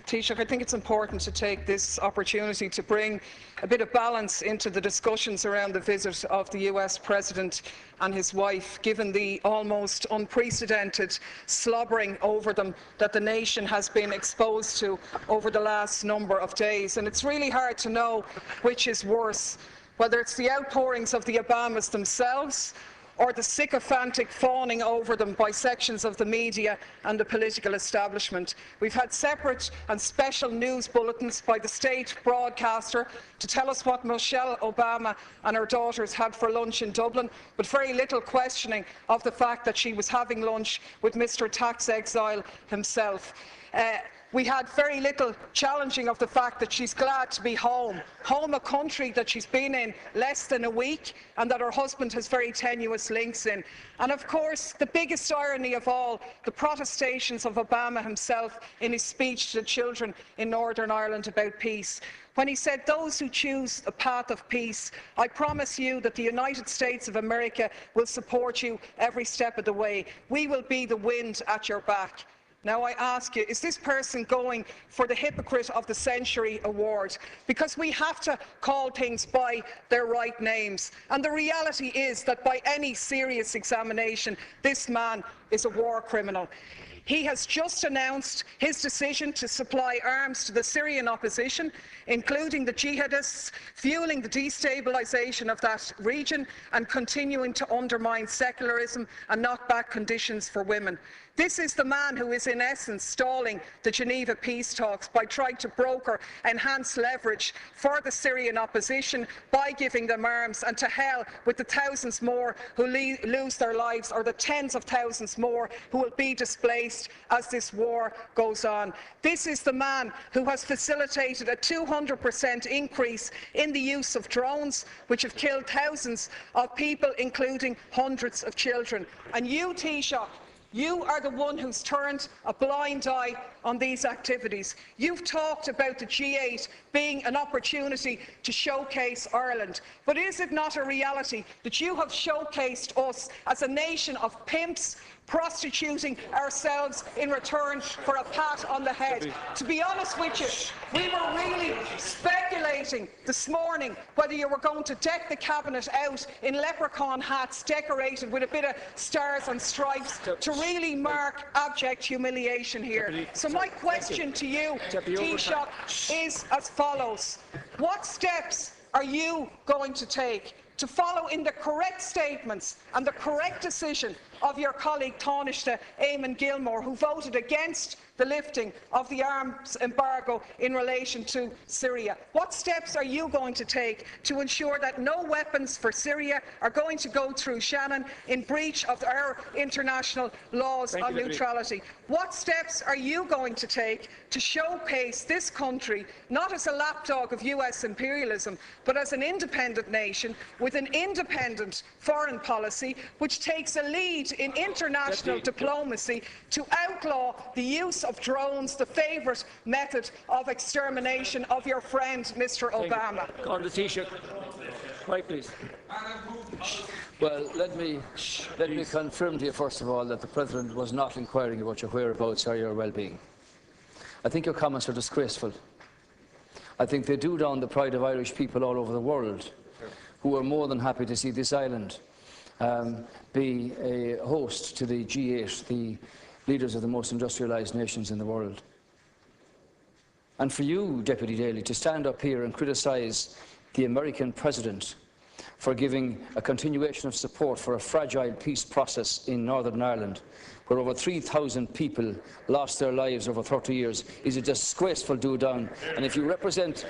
Taoiseach, I think it's important to take this opportunity to bring a bit of balance into the discussions around the visit of the US President and his wife, given the almost unprecedented slobbering over them that the nation has been exposed to over the last number of days. And it's really hard to know which is worse, whether it's the outpourings of the Obamas themselves or the sycophantic fawning over them by sections of the media and the political establishment. We've had separate and special news bulletins by the state broadcaster to tell us what Michelle Obama and her daughters had for lunch in Dublin, but very little questioning of the fact that she was having lunch with Mr. Tax Exile himself. We had very little challenging of the fact that she's glad to be home, a country that she's been in less than a week and that her husband has very tenuous links in. And of course, the biggest irony of all, the protestations of Obama himself in his speech to the children in Northern Ireland about peace, when he said, "Those who choose a path of peace, I promise you that the United States of America will support you every step of the way. We will be the wind at your back." Now I ask you, is this person going for the Hypocrite of the Century award? Because we have to call things by their right names. And the reality is that by any serious examination, this man is a war criminal. He has just announced his decision to supply arms to the Syrian opposition, including the jihadists, fueling the destabilisation of that region and continuing to undermine secularism and knock back conditions for women. This is the man who is in essence stalling the Geneva peace talks by trying to broker enhanced leverage for the Syrian opposition by giving them arms, and to hell with the thousands more who lose their lives, or the tens of thousands more who will be displaced as this war goes on. This is the man who has facilitated a 200% increase in the use of drones, which have killed thousands of people, including hundreds of children. And you, Taoiseach, you are the one who's turned a blind eye on these activities. You've talked about the G8 being an opportunity to showcase Ireland. But is it not a reality that you have showcased us as a nation of pimps, prostituting ourselves in return for a pat on the head? To be honest with you, we were really speculating this morning whether you were going to deck the cabinet out in leprechaun hats decorated with a bit of stars and stripes to really mark abject humiliation here. So my question to you, Taoiseach, is as follows. What steps are you going to take to follow in the correct statements and the correct decision of your colleague Taoiseach Eamon Gilmore, who voted against the lifting of the arms embargo in relation to Syria? What steps are you going to take to ensure that no weapons for Syria are going to go through Shannon in breach of our international laws on neutrality? What steps are you going to take to showcase this country not as a lapdog of US imperialism, but as an independent nation with an independent foreign policy which takes a lead in international diplomacy to outlaw the use of drones, the favourite method of extermination of your friend Mr. Obama? Right, please. Well, let me confirm to you first of all that the President was not inquiring about your whereabouts or your well-being. I think your comments are disgraceful. I think they do down the pride of Irish people all over the world, who are more than happy to see this island be a host to the G8, the leaders of the most industrialised nations in the world. And for you, Deputy Daly, to stand up here and criticise the American President for giving a continuation of support for a fragile peace process in Northern Ireland, where over 3,000 people lost their lives over 30 years, is a disgraceful do-down. And if you represent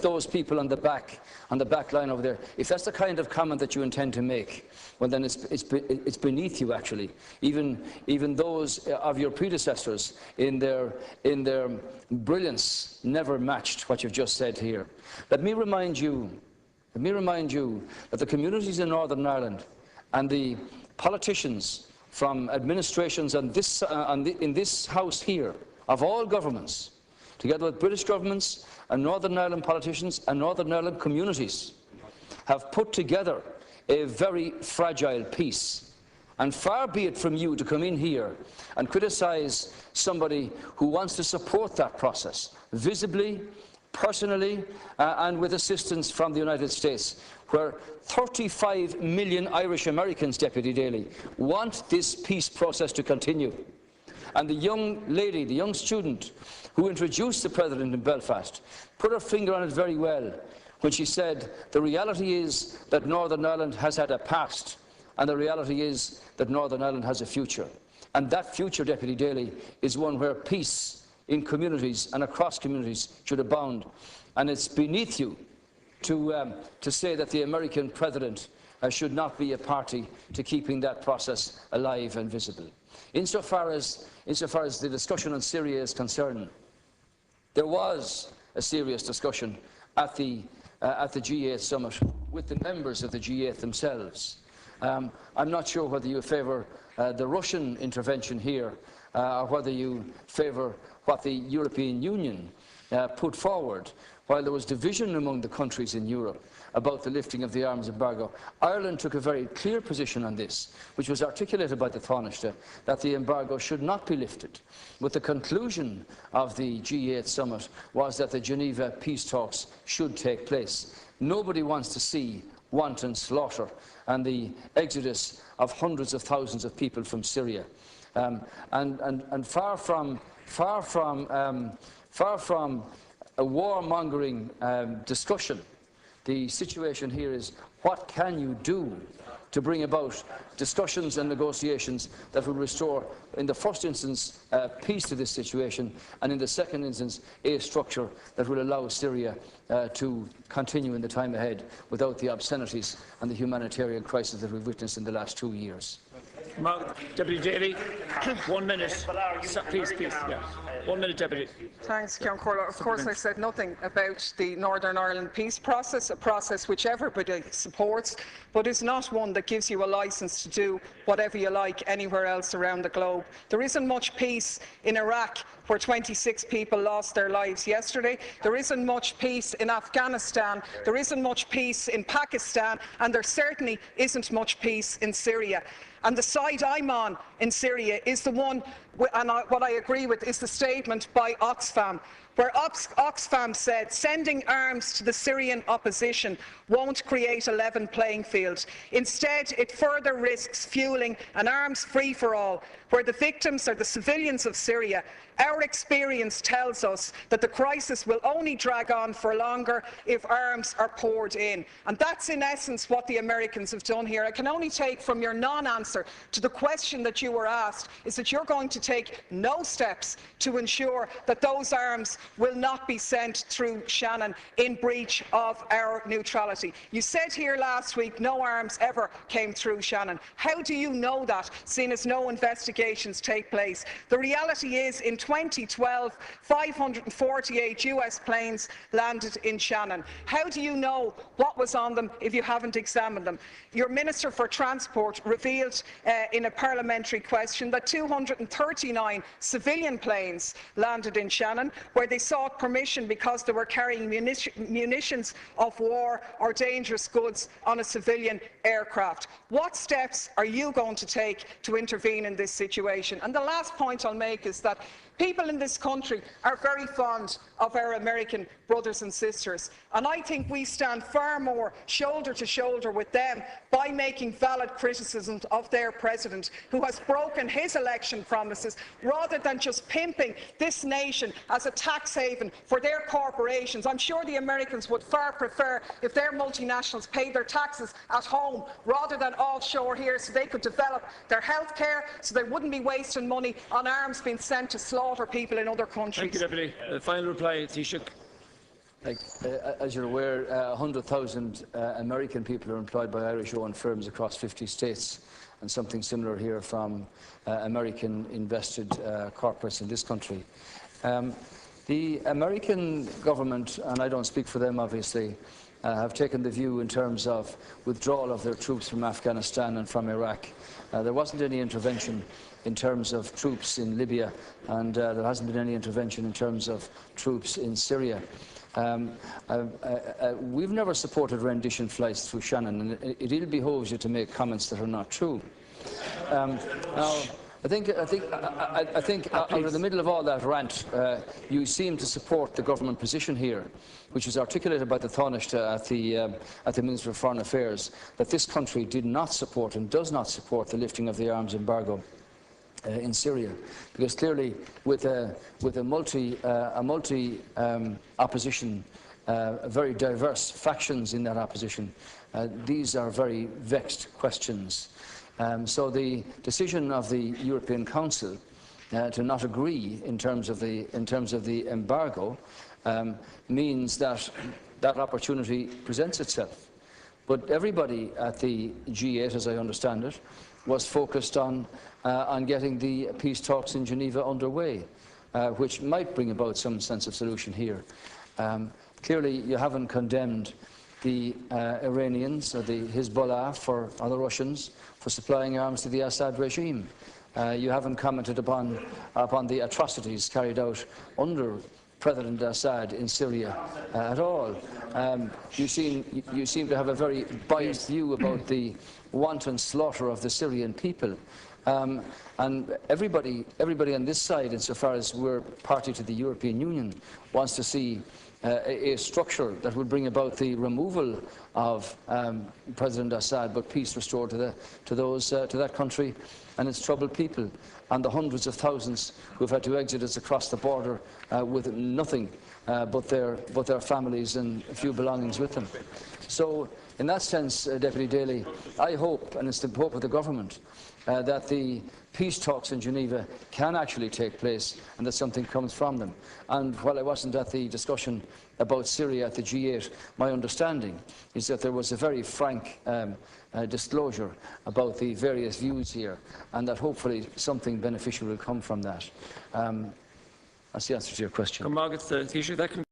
those people on the back line over there, if that's the kind of comment that you intend to make, well then it's beneath you actually. Even those of your predecessors in their brilliance never matched what you've just said here. Let me remind you that the communities in Northern Ireland and the politicians from administrations in this House here, of all governments, together with British governments and Northern Ireland politicians and Northern Ireland communities, have put together a very fragile peace And far be it from you to come in here and criticise somebody who wants to support that process, visibly, personally, and with assistance from the United States, where 35 million Irish Americans, Deputy Daly, want this peace process to continue. And the young lady, the young student who introduced the President in Belfast, put her finger on it very well when she said, the reality is that Northern Ireland has had a past, and the reality is that Northern Ireland has a future. And that future, Deputy Daly, is one where peace in communities and across communities should abound. And it's beneath you to say that the American President should not be a party to keeping that process alive and visible. Insofar as the discussion on Syria is concerned, there was a serious discussion at the G8 summit with the members of the G8 themselves. I'm not sure whether you favour the Russian intervention here or whether you favour what the European Union put forward. While there was division among the countries in Europe about the lifting of the arms embargo, Ireland took a very clear position on this, which was articulated by the Taoiseach, that the embargo should not be lifted. But the conclusion of the G8 summit was that the Geneva peace talks should take place. Nobody wants to see wanton slaughter and the exodus of hundreds of thousands of people from Syria. And far from a warmongering discussion, the situation here is, what can you do to bring about discussions and negotiations that will restore, in the first instance, peace to this situation, and in the second instance, a structure that will allow Syria to continue in the time ahead without the obscenities and the humanitarian crisis that we've witnessed in the last 2 years. Deputy Daly, 1 minute. Please. Yeah. 1 minute, Deputy. Thanks, Ceann Comhairle. Of course, I said nothing about the Northern Ireland peace process, a process which everybody supports, but is not one that gives you a licence to do whatever you like anywhere else around the globe. There isn't much peace in Iraq, where 26 people lost their lives yesterday. There isn't much peace in Afghanistan. There isn't much peace in Pakistan, and there certainly isn't much peace in Syria. And the side I'm on in Syria is the one, and what I agree with is the statement by Oxfam, where Oxfam said sending arms to the Syrian opposition won't create a level playing field. Instead, it further risks fueling an arms free-for-all, where the victims are the civilians of Syria. Our experience tells us that the crisis will only drag on for longer if arms are poured in. And that's in essence what the Americans have done here. I can only take from your non-answer to the question that you were asked is that you're going to take no steps to ensure that those arms will not be sent through Shannon in breach of our neutrality. You said here last week no arms ever came through Shannon. How do you know that, seeing as no investigations take place? The reality is, in 2012, 548 US planes landed in Shannon. How do you know what was on them if you haven't examined them? Your Minister for Transport revealed in a parliamentary question that 239 civilian planes landed in Shannon, where they sought permission because they were carrying munitions of war or dangerous goods on a civilian aircraft. What steps are you going to take to intervene in this situation? And the last point I'll make is that people in this country are very fond of our American brothers and sisters, and I think we stand far more shoulder to shoulder with them by making valid criticisms of their president, who has broken his election promises, rather than just pimping this nation as a tax haven for their corporations. I'm sure the Americans would far prefer if their multinationals paid their taxes at home rather than offshore here, so they could develop their health care, so they wouldn't be wasting money on arms being sent to slaughter people in other countries. Thank you, Deputy. Final reply, Taoiseach. As you're aware, 100,000 American people are employed by Irish-owned firms across 50 states, and something similar here from American-invested corporates in this country. The American government, and I don't speak for them obviously, have taken the view in terms of withdrawal of their troops from Afghanistan and from Iraq. There wasn't any intervention in terms of troops in Libya, and there hasn't been any intervention in terms of troops in Syria. We've never supported rendition flights through Shannon, and it ill behoves you to make comments that are not true. Now, I think out of the middle of all that rant, you seem to support the government position here, which was articulated by the Taoiseach at the Minister of Foreign Affairs, that this country did not support and does not support the lifting of the arms embargo in Syria, because clearly with a multi opposition, very diverse factions in that opposition, these are very vexed questions. So the decision of the European Council to not agree in terms of the embargo means that that opportunity presents itself. But everybody at the G8, as I understand it, was focused on getting the peace talks in Geneva underway, which might bring about some sense of solution here. Clearly, you haven't condemned the Iranians or the Hezbollah or the Russians for supplying arms to the Assad regime. You haven't commented upon the atrocities carried out under President Assad in Syria at all. You seem to have a very biased view about the wanton slaughter of the Syrian people. And everybody on this side, insofar as we're party to the European Union, wants to see a structure that will bring about the removal of President Assad, but peace restored to that country and its troubled people, and the hundreds of thousands who have had to exit us across the border with nothing but their families and a few belongings with them. So, in that sense, Deputy Daly, I hope, and it's the hope of the government, that the peace talks in Geneva can actually take place and that something comes from them. And while I wasn't at the discussion about Syria at the G8, my understanding is that there was a very frank disclosure about the various views here, and that hopefully something beneficial will come from that. That's the answer to your question. That